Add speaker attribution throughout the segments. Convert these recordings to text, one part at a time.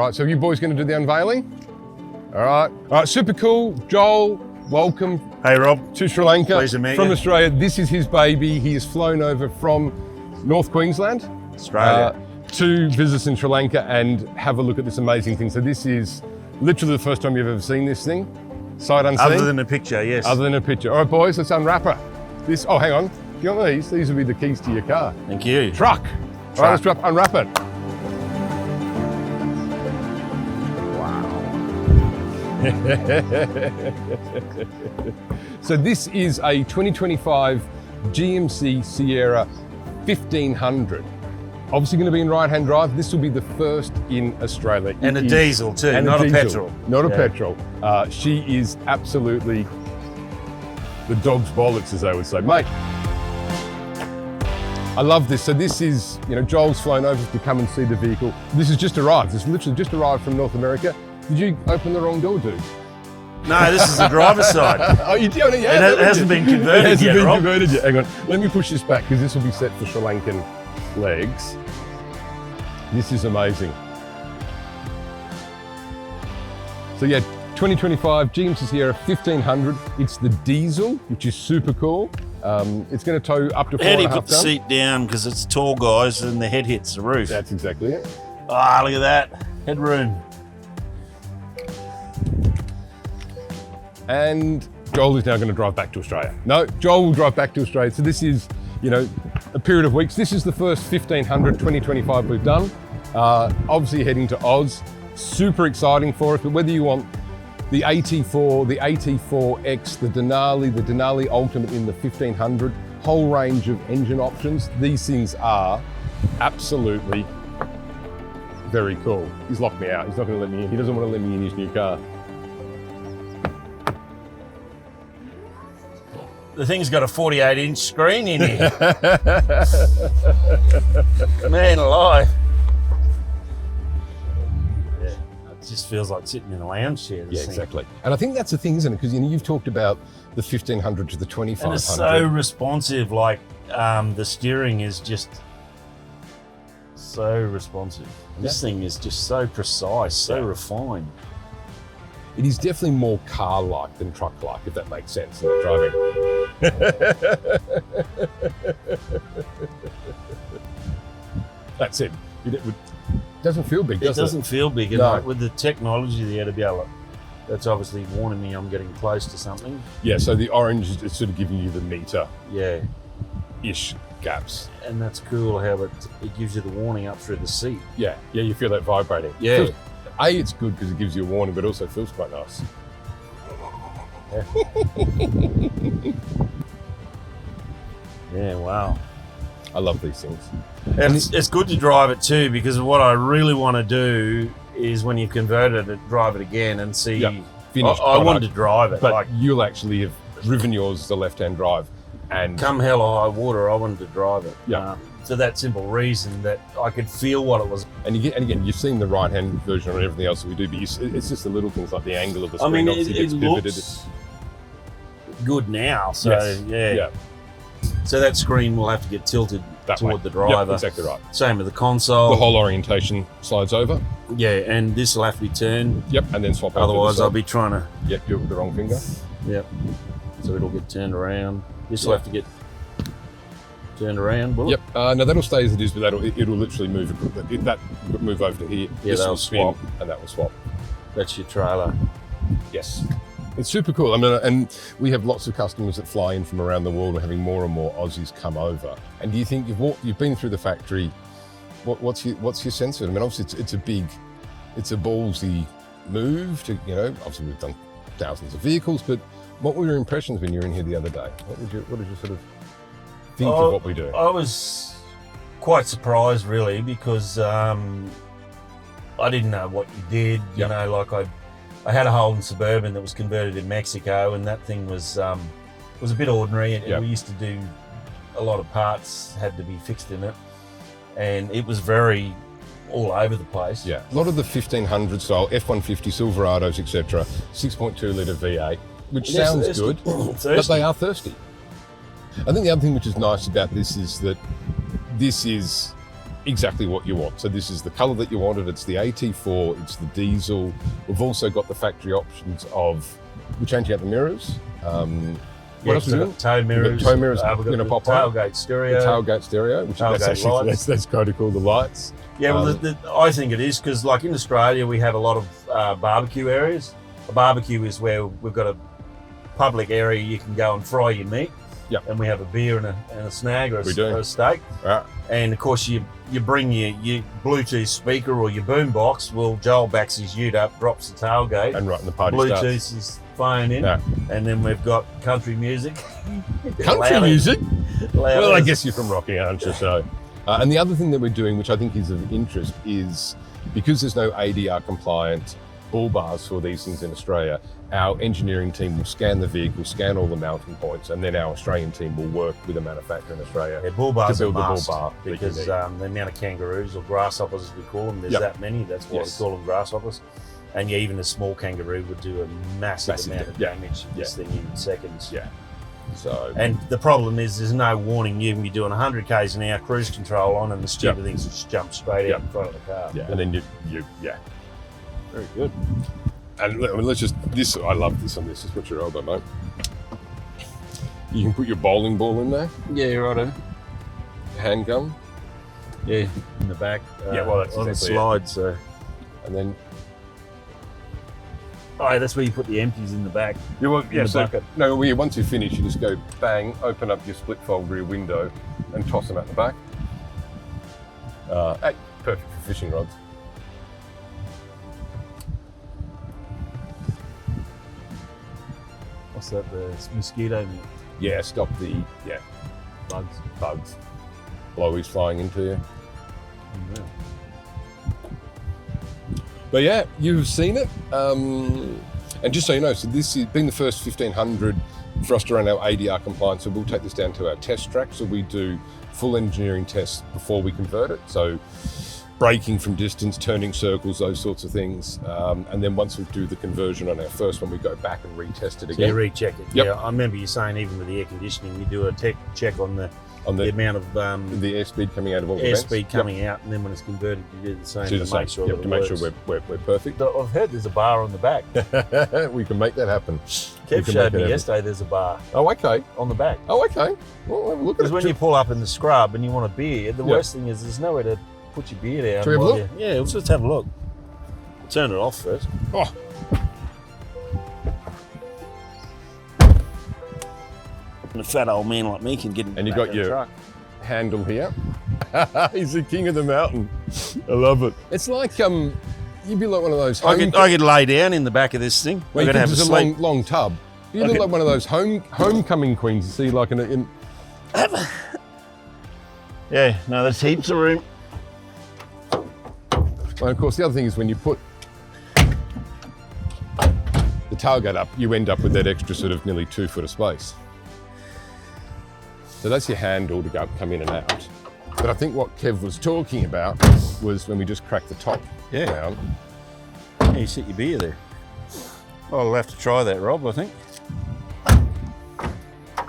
Speaker 1: right, so you boys going to do the unveiling? All right, super cool. Joel, welcome.
Speaker 2: Hey Rob.
Speaker 1: To Sri Lanka.
Speaker 2: Pleasure to meet
Speaker 1: from
Speaker 2: you.
Speaker 1: Australia. This is his baby. He has flown over from North Queensland,
Speaker 2: Australia,
Speaker 1: to visit us in Sri Lanka and have a look at this amazing thing. So this is literally the first time you've ever seen this thing, sight unseen.
Speaker 2: Other than a picture, yes.
Speaker 1: Other than a picture. All right, boys, let's unwrap her. This. Oh, hang on. Do you want these? These will be the keys to your car.
Speaker 2: Thank you.
Speaker 1: Truck. All right, let's unwrap it. So this is a 2025 GMC Sierra 1500. Obviously going to be in right-hand drive. This will be the first in Australia.
Speaker 2: And a diesel too, not a petrol.
Speaker 1: Not a petrol. She is absolutely the dog's bollocks, as they would say. Mate, I love this. So this is, Joel's flown over to come and see the vehicle. This has just arrived. It's literally just arrived from North America. Did you open the wrong door, dude?
Speaker 2: No, this is the driver's side.
Speaker 1: Oh, you did? Yeah,
Speaker 2: it hasn't been converted
Speaker 1: It hasn't
Speaker 2: yet,
Speaker 1: been
Speaker 2: Rob.
Speaker 1: converted yet. Hang on. Let me push this back because this will be set for Sri Lankan legs. This is amazing. So yeah, 2025 GMC Sierra 1500. It's the diesel, which is super cool. It's going to tow up to 4.5
Speaker 2: How do you
Speaker 1: ton.
Speaker 2: put the seat down because it's tall guys and the head hits the roof?
Speaker 1: That's exactly it.
Speaker 2: Ah, look at that. Headroom.
Speaker 1: And Joel is now going to drive back to Australia. No, Joel will drive back to Australia. So this is, a period of weeks. This is the first 1500 2025 we've done. Obviously heading to Oz. Super exciting for us, but whether you want the AT4, the AT4X, the Denali Ultimate in the 1500, whole range of engine options, these things are absolutely very cool. He's locked me out. He's not going to let me in. He doesn't want to let me in his new car.
Speaker 2: The thing's got a 48-inch screen in here. Man alive. Yeah, it just feels like sitting in a lounge chair.
Speaker 1: Yeah, exactly. And I think that's the thing, isn't it? Because you've talked about the 1500 to the 2500.
Speaker 2: And it's so responsive. Like the steering is just so responsive. This thing is just so precise, so refined.
Speaker 1: It is definitely more car-like than truck-like, if that makes sense in the driving. That's it. It doesn't feel big, does it?
Speaker 2: It doesn't feel big. And
Speaker 1: No.
Speaker 2: like with the technology there to be able to, that's obviously warning me I'm getting close to something.
Speaker 1: Yeah, so the orange is sort of giving you the meter-ish
Speaker 2: Yeah.
Speaker 1: gaps.
Speaker 2: And that's cool how it gives you the warning up through the seat.
Speaker 1: Yeah, you feel that vibrating.
Speaker 2: Yeah.
Speaker 1: It's good because it gives you a warning, but also feels quite nice.
Speaker 2: Yeah, wow.
Speaker 1: I love these things.
Speaker 2: And it's good to drive it too, because what I really want to do is when you convert it, drive it again and see.
Speaker 1: Finished
Speaker 2: I wanted
Speaker 1: product,
Speaker 2: to drive it.
Speaker 1: but
Speaker 2: like,
Speaker 1: you'll actually have driven yours as a left-hand drive, and
Speaker 2: come hell or high water, I wanted to drive it.
Speaker 1: Yeah.
Speaker 2: For that simple reason that I could feel what it was.
Speaker 1: and again, you've seen the right-hand version and everything else that we do, but it's just the little things like the angle of the screen.
Speaker 2: I mean,
Speaker 1: obviously
Speaker 2: it
Speaker 1: gets pivoted.
Speaker 2: looks good now. So
Speaker 1: Yes.
Speaker 2: yeah. So that screen will have to get tilted
Speaker 1: That
Speaker 2: toward
Speaker 1: way.
Speaker 2: the driver.
Speaker 1: Yep, exactly right.
Speaker 2: Same with the console.
Speaker 1: The whole orientation slides over.
Speaker 2: Yeah, and this will have to be turned.
Speaker 1: Yep, and then swap over to the
Speaker 2: Otherwise,
Speaker 1: side.
Speaker 2: I'll be trying to.
Speaker 1: Yep, do it with the wrong finger.
Speaker 2: Yep. So it'll get turned around. This will have to get turned around. Will it?
Speaker 1: Yep. No, that'll stay as it is, but it'll literally move. That will move over to here.
Speaker 2: Yeah,
Speaker 1: this
Speaker 2: they'll
Speaker 1: will spin,
Speaker 2: swap.
Speaker 1: and that will swap.
Speaker 2: That's your trailer.
Speaker 1: Yes. It's super cool. I mean, and we have lots of customers that fly in from around the world. We're having more and more Aussies come over. And do you think you've been through the factory? What's your sense of it? I mean, obviously it's a ballsy move to, obviously we've done thousands of vehicles, but what were your impressions when you were in here the other day? What did you sort of think of what we do?
Speaker 2: I was quite surprised, really, because I didn't know what you did.
Speaker 1: Yep.
Speaker 2: I had a Holden Suburban that was converted in Mexico, and that thing was a bit ordinary. And
Speaker 1: Yep.
Speaker 2: we used to do a lot of parts had to be fixed in it, and it was very all over the place.
Speaker 1: Yeah, a lot of the 1500 style F-150 Silverados, etc., 6.2 litre V8, which sounds good, but they are thirsty. I think the other thing which is nice about this is that this is exactly what you want. So this is the color that you wanted. It's the AT4, it's the diesel. We've also got the factory options of, we're changing out the mirrors. What else
Speaker 2: we've
Speaker 1: we
Speaker 2: got
Speaker 1: doing?
Speaker 2: tow mirrors.
Speaker 1: Tow mirrors
Speaker 2: we've got
Speaker 1: gonna
Speaker 2: the
Speaker 1: pop up.
Speaker 2: tailgate stereo.
Speaker 1: The tailgate stereo, which
Speaker 2: Tailgate
Speaker 1: that's actually,
Speaker 2: lights.
Speaker 1: that's kind of cool, the lights.
Speaker 2: Yeah, well, I think it is because, like in Australia, we have a lot of barbecue areas. A barbecue is where we've got a public area you can go and fry your meat.
Speaker 1: Yep.
Speaker 2: And we have a beer and a snag or a steak.
Speaker 1: Right.
Speaker 2: And of course, you bring your Bluetooth speaker or your boombox. Well, Joel backs his ute up, drops the tailgate.
Speaker 1: And right, and the party
Speaker 2: Bluetooth
Speaker 1: starts.
Speaker 2: his phone in.
Speaker 1: Yeah.
Speaker 2: And then we've got country music.
Speaker 1: Country music? Well, I
Speaker 2: as-
Speaker 1: guess you're from Rocky, aren't you? So, and the other thing that we're doing, which I think is of interest, is because there's no ADR compliant bull bars for these things in Australia, our engineering team will scan the vehicle, scan all the mounting points, and then our Australian team will work with a manufacturer in Australia
Speaker 2: Yeah, bull bars
Speaker 1: to build
Speaker 2: are
Speaker 1: the bull
Speaker 2: must
Speaker 1: bar that you
Speaker 2: because
Speaker 1: need.
Speaker 2: the amount of kangaroos or grasshoppers, as we call them, there's
Speaker 1: Yep.
Speaker 2: that many. That's why
Speaker 1: Yes.
Speaker 2: we call them grasshoppers. And yeah, even a small kangaroo would do a massive amount of
Speaker 1: yeah.
Speaker 2: damage to this thing in seconds.
Speaker 1: Yeah. So,
Speaker 2: And the problem is, there's no warning. You can be doing 100 k's an hour cruise control on, and the stupid things just jump straight
Speaker 1: Yep.
Speaker 2: out in front of the car.
Speaker 1: yeah, and then you
Speaker 2: Very good.
Speaker 1: and let's just this. I love this on this. Just put your elbow, mate. You can put your bowling ball in there,
Speaker 2: Yeah, right.
Speaker 1: handgun,
Speaker 2: Yeah, in the back.
Speaker 1: Yeah, well, that's
Speaker 2: on the
Speaker 1: exactly it.
Speaker 2: slide. So,
Speaker 1: and then
Speaker 2: oh, that's where you put the empties in the back.
Speaker 1: you will.
Speaker 2: In the bucket.
Speaker 1: No, once you finish, you just go bang, open up your split fold rear window, and toss them out the back. Hey, perfect for fishing rods.
Speaker 2: What's that? The mosquito net.
Speaker 1: Yeah, stop the bugs, blowies flying into you.
Speaker 2: Yeah.
Speaker 1: But yeah, you've seen it. And just so you know, so this has been the first 1500 for us to run our ADR compliance. So we'll take this down to our test track. So we do full engineering tests before we convert it. So braking from distance, turning circles, those sorts of things. And then once we do the conversion on our first one, we go back and retest it
Speaker 2: So you
Speaker 1: again
Speaker 2: recheck it.
Speaker 1: Yep.
Speaker 2: Yeah, I remember you saying even with the air conditioning, you do a tech check on the
Speaker 1: on
Speaker 2: the
Speaker 1: the
Speaker 2: amount of
Speaker 1: airspeed coming out of all the vents.
Speaker 2: airspeed coming out, and then when it's converted, you do the same
Speaker 1: To
Speaker 2: to
Speaker 1: the
Speaker 2: make
Speaker 1: same.
Speaker 2: sure
Speaker 1: Yep,
Speaker 2: that
Speaker 1: to
Speaker 2: it
Speaker 1: make sure
Speaker 2: works.
Speaker 1: we're perfect.
Speaker 2: I've heard there's a bar on the back.
Speaker 1: We can make that happen.
Speaker 2: Kev
Speaker 1: can
Speaker 2: showed
Speaker 1: make it
Speaker 2: me
Speaker 1: happen.
Speaker 2: yesterday there's a bar
Speaker 1: Oh, okay.
Speaker 2: on the back.
Speaker 1: Oh, okay. Well, have a look at
Speaker 2: Because
Speaker 1: it.
Speaker 2: when you pull up in the scrub and you want a beer, the
Speaker 1: Yep.
Speaker 2: worst thing is there's nowhere to put your beer down.
Speaker 1: Shall we have a
Speaker 2: while
Speaker 1: look?
Speaker 2: Yeah, let's just have a look. Turn it off first.
Speaker 1: Oh.
Speaker 2: And a fat old man like me can get in
Speaker 1: And
Speaker 2: the
Speaker 1: you
Speaker 2: back
Speaker 1: got
Speaker 2: of the
Speaker 1: your
Speaker 2: truck.
Speaker 1: handle here. He's the king of the mountain. I love it. It's like you'd be like one of those
Speaker 2: I
Speaker 1: home.
Speaker 2: could lay down in the back of this thing.
Speaker 1: well,
Speaker 2: I'm
Speaker 1: you
Speaker 2: gonna
Speaker 1: could
Speaker 2: have a
Speaker 1: just a
Speaker 2: sleep.
Speaker 1: long tub. You look
Speaker 2: could-
Speaker 1: like one of those homecoming queens you see like in
Speaker 2: Yeah, no, there's heaps of room.
Speaker 1: and of course the other thing is when you put the tailgate up, you end up with that extra sort of nearly 2 foot of space. So that's your handle to come in and out. But I think what Kev was talking about was when we just crack the top
Speaker 2: Yeah.
Speaker 1: down.
Speaker 2: Yeah, you sit your beer there. I'll have to try that, Rob, I think.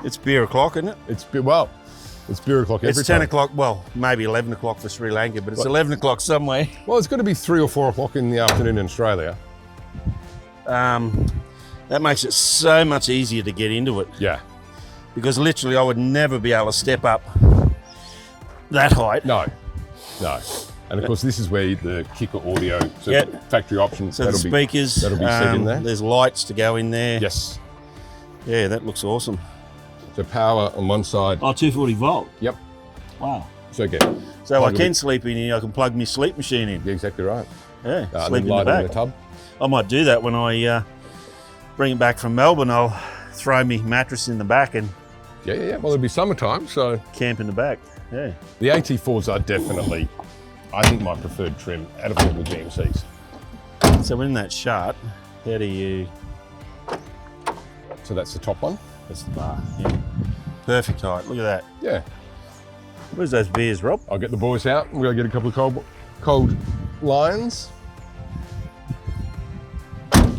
Speaker 2: It's beer o'clock, isn't it?
Speaker 1: It's beer o'clock every
Speaker 2: It's 10
Speaker 1: time.
Speaker 2: o'clock, well, maybe 11 o'clock for Sri Lanka, but it's
Speaker 1: What?
Speaker 2: 11 o'clock somewhere.
Speaker 1: Well, it's got to be 3 or 4 o'clock in the afternoon in Australia.
Speaker 2: That makes it so much easier to get into it
Speaker 1: Yeah.
Speaker 2: because literally I would never be able to step up that height.
Speaker 1: No. And of course, this is where the kicker audio, so
Speaker 2: Yeah.
Speaker 1: factory option,
Speaker 2: So the speakers,
Speaker 1: that'll be set in there.
Speaker 2: There's lights to go in there.
Speaker 1: Yes.
Speaker 2: Yeah, that looks awesome.
Speaker 1: So power on one side.
Speaker 2: Oh, 240 volt.
Speaker 1: Yep.
Speaker 2: Wow.
Speaker 1: So again,
Speaker 2: So I
Speaker 1: Plug
Speaker 2: can
Speaker 1: it.
Speaker 2: sleep in here. I can plug my sleep machine in.
Speaker 1: you're exactly right.
Speaker 2: Yeah,
Speaker 1: And
Speaker 2: sleep
Speaker 1: then
Speaker 2: in the
Speaker 1: light
Speaker 2: back.
Speaker 1: in the tub.
Speaker 2: I might do that when I bring it back from Melbourne. I'll throw my mattress in the back and
Speaker 1: Yeah. Well, it'll be summertime, so
Speaker 2: camp in the back. Yeah.
Speaker 1: the AT4s are definitely, I think, my preferred trim out of all the GMCs.
Speaker 2: So in that shot, how do you?
Speaker 1: So that's the top one.
Speaker 2: That's the bar. Yeah. Perfect height. Look at that.
Speaker 1: Yeah.
Speaker 2: Where's those beers, Rob?
Speaker 1: I'll get the boys out. We're going to get a couple of cold lions.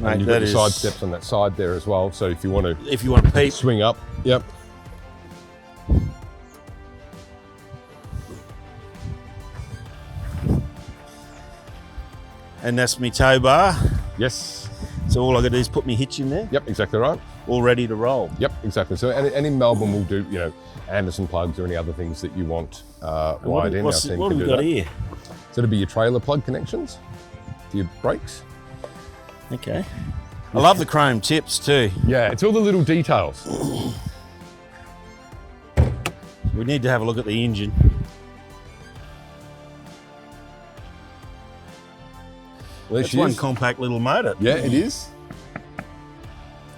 Speaker 2: Mate,
Speaker 1: And you've got the side steps on that side there as well. So if you want to
Speaker 2: If you want to peep,
Speaker 1: swing up, yep.
Speaker 2: And that's my tow bar.
Speaker 1: Yes.
Speaker 2: So all I got to do is put my hitch in there,
Speaker 1: Yep, exactly right.
Speaker 2: all ready to roll.
Speaker 1: Yep, exactly. So, and in Melbourne, we'll do, you know, Anderson plugs or any other things that you want wired in. Our team
Speaker 2: What
Speaker 1: can
Speaker 2: have we
Speaker 1: do
Speaker 2: got
Speaker 1: that.
Speaker 2: here?
Speaker 1: So it'll be your trailer plug connections to your brakes.
Speaker 2: Okay. I love the chrome tips too.
Speaker 1: Yeah, it's all the little details.
Speaker 2: We need to have a look at the engine.
Speaker 1: Well, there
Speaker 2: That's
Speaker 1: she
Speaker 2: one
Speaker 1: is.
Speaker 2: compact little motor.
Speaker 1: Yeah, it is.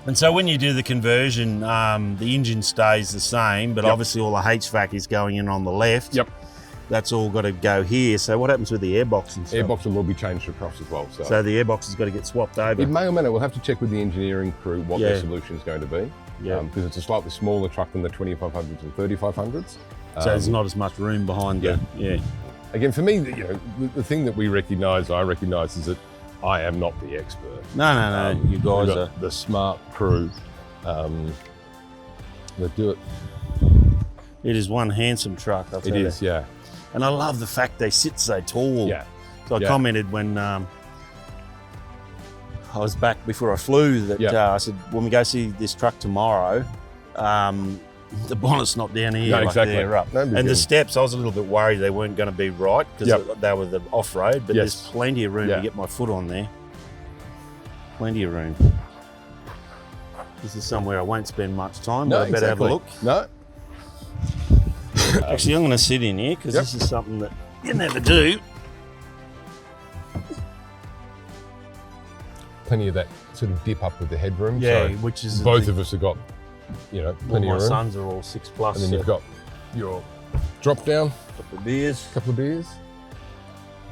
Speaker 2: And so when you do the conversion, the engine stays the same, but
Speaker 1: Yep.
Speaker 2: obviously all the HVAC is going in on the left.
Speaker 1: Yep.
Speaker 2: That's all got to go here. So what happens with the airbox and stuff?
Speaker 1: Airbox will be changed across as well.
Speaker 2: So the airbox has got to get swapped over.
Speaker 1: It may or may not. We'll have to check with the engineering crew what their
Speaker 2: Yeah.
Speaker 1: solution is going to be.
Speaker 2: Yeah.
Speaker 1: Because it's a slightly smaller truck than the 2500s and 3500s.
Speaker 2: So there's not as much room behind
Speaker 1: yeah.
Speaker 2: Yeah.
Speaker 1: Again, for me, you know, the thing that I recognise is that I am not the expert.
Speaker 2: No. You
Speaker 1: We've
Speaker 2: guys
Speaker 1: got
Speaker 2: are.
Speaker 1: the smart crew that do it.
Speaker 2: It is one handsome truck, I'll tell
Speaker 1: It
Speaker 2: you.
Speaker 1: is, yeah.
Speaker 2: And I love the fact they sit so tall.
Speaker 1: Yeah.
Speaker 2: So I
Speaker 1: Yeah.
Speaker 2: commented when I was back before I flew that
Speaker 1: Yeah.
Speaker 2: I said, when we go see this truck tomorrow, the bonnet's not down here,
Speaker 1: No,
Speaker 2: like
Speaker 1: exactly.
Speaker 2: they're up.
Speaker 1: No,
Speaker 2: And
Speaker 1: because-
Speaker 2: the steps, I was a little bit worried they weren't going to be right because
Speaker 1: Yep.
Speaker 2: they were the off-road, but
Speaker 1: Yes.
Speaker 2: there's plenty of room
Speaker 1: Yeah.
Speaker 2: to get my foot on there. Plenty of room. This is somewhere I won't spend much time, but I better have a look.
Speaker 1: No,
Speaker 2: Actually, I'm going to sit in here because
Speaker 1: Yep.
Speaker 2: this is something that you never do.
Speaker 1: plenty of that sort of dip up with the headroom.
Speaker 2: Yeah,
Speaker 1: so
Speaker 2: which is
Speaker 1: both of us have got, you know,
Speaker 2: All
Speaker 1: plenty
Speaker 2: my
Speaker 1: of room.
Speaker 2: sons are all 6+.
Speaker 1: And then you've got your drop down,
Speaker 2: couple of beers.
Speaker 1: a couple of beers.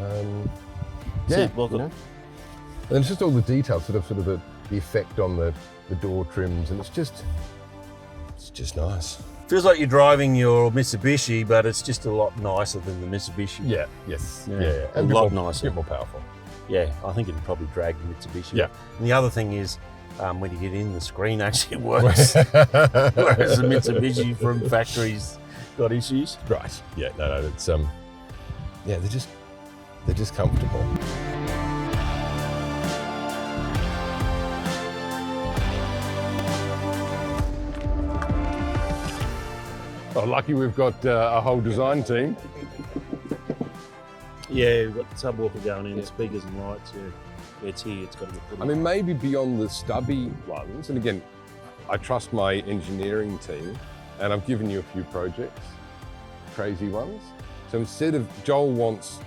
Speaker 2: That's
Speaker 1: Yeah,
Speaker 2: it, welcome.
Speaker 1: you know. And it's just all the details, sort of the effect on the door trims, and it's just nice.
Speaker 2: Feels like you're driving your Mitsubishi, but it's just a lot nicer than the Mitsubishi.
Speaker 1: Yeah, yes,
Speaker 2: Yeah,
Speaker 1: yeah,
Speaker 2: a
Speaker 1: and
Speaker 2: lot
Speaker 1: bit more,
Speaker 2: nicer.
Speaker 1: bit more powerful.
Speaker 2: Yeah, I think it'd probably drag the Mitsubishi.
Speaker 1: Yeah.
Speaker 2: And the other thing is, when you get in, the screen actually works. Whereas the Mitsubishi from factory's got issues.
Speaker 1: Right. Yeah. No. It's yeah, they're just comfortable. Oh, lucky we've got a whole design team.
Speaker 2: Yeah, we've got the subwoofer going in, speakers and lights. Yeah, it's here. It's got to get put
Speaker 1: I mean, maybe beyond the stubby ones, and again, I trust my engineering team, and I've given you a few projects, crazy ones. So instead of, Joel wants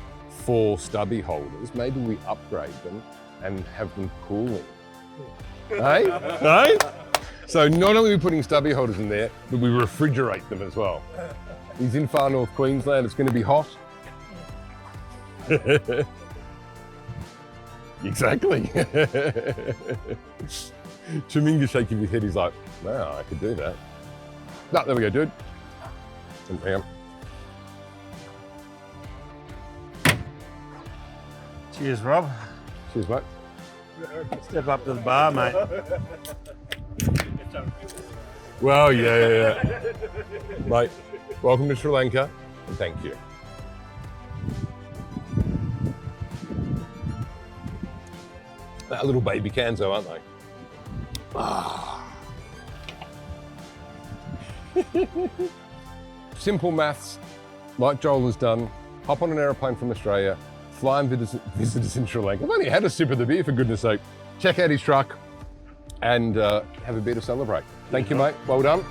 Speaker 1: 4 stubby holders, maybe we upgrade them and have them cooling. Hey? Hey? So not only are we putting stubby holders in there, but we refrigerate them as well. He's in far north Queensland, it's going to be hot. Exactly. Chaminga shaking his head, he's like, wow, I could do that. No, there we go, dude. And bam.
Speaker 2: Cheers, Rob.
Speaker 1: Cheers, mate.
Speaker 2: Step up to the bar, mate.
Speaker 1: Well, yeah. Mate, welcome to Sri Lanka, and thank you. That little baby cans, though, aren't they? Simple maths, like Joel has done. Hop on an aeroplane from Australia, fly and visit us in Sri Lanka. I've only had a sip of the beer, for goodness sake. Check out his truck and have a beer to celebrate. Thank you, mate. Well done.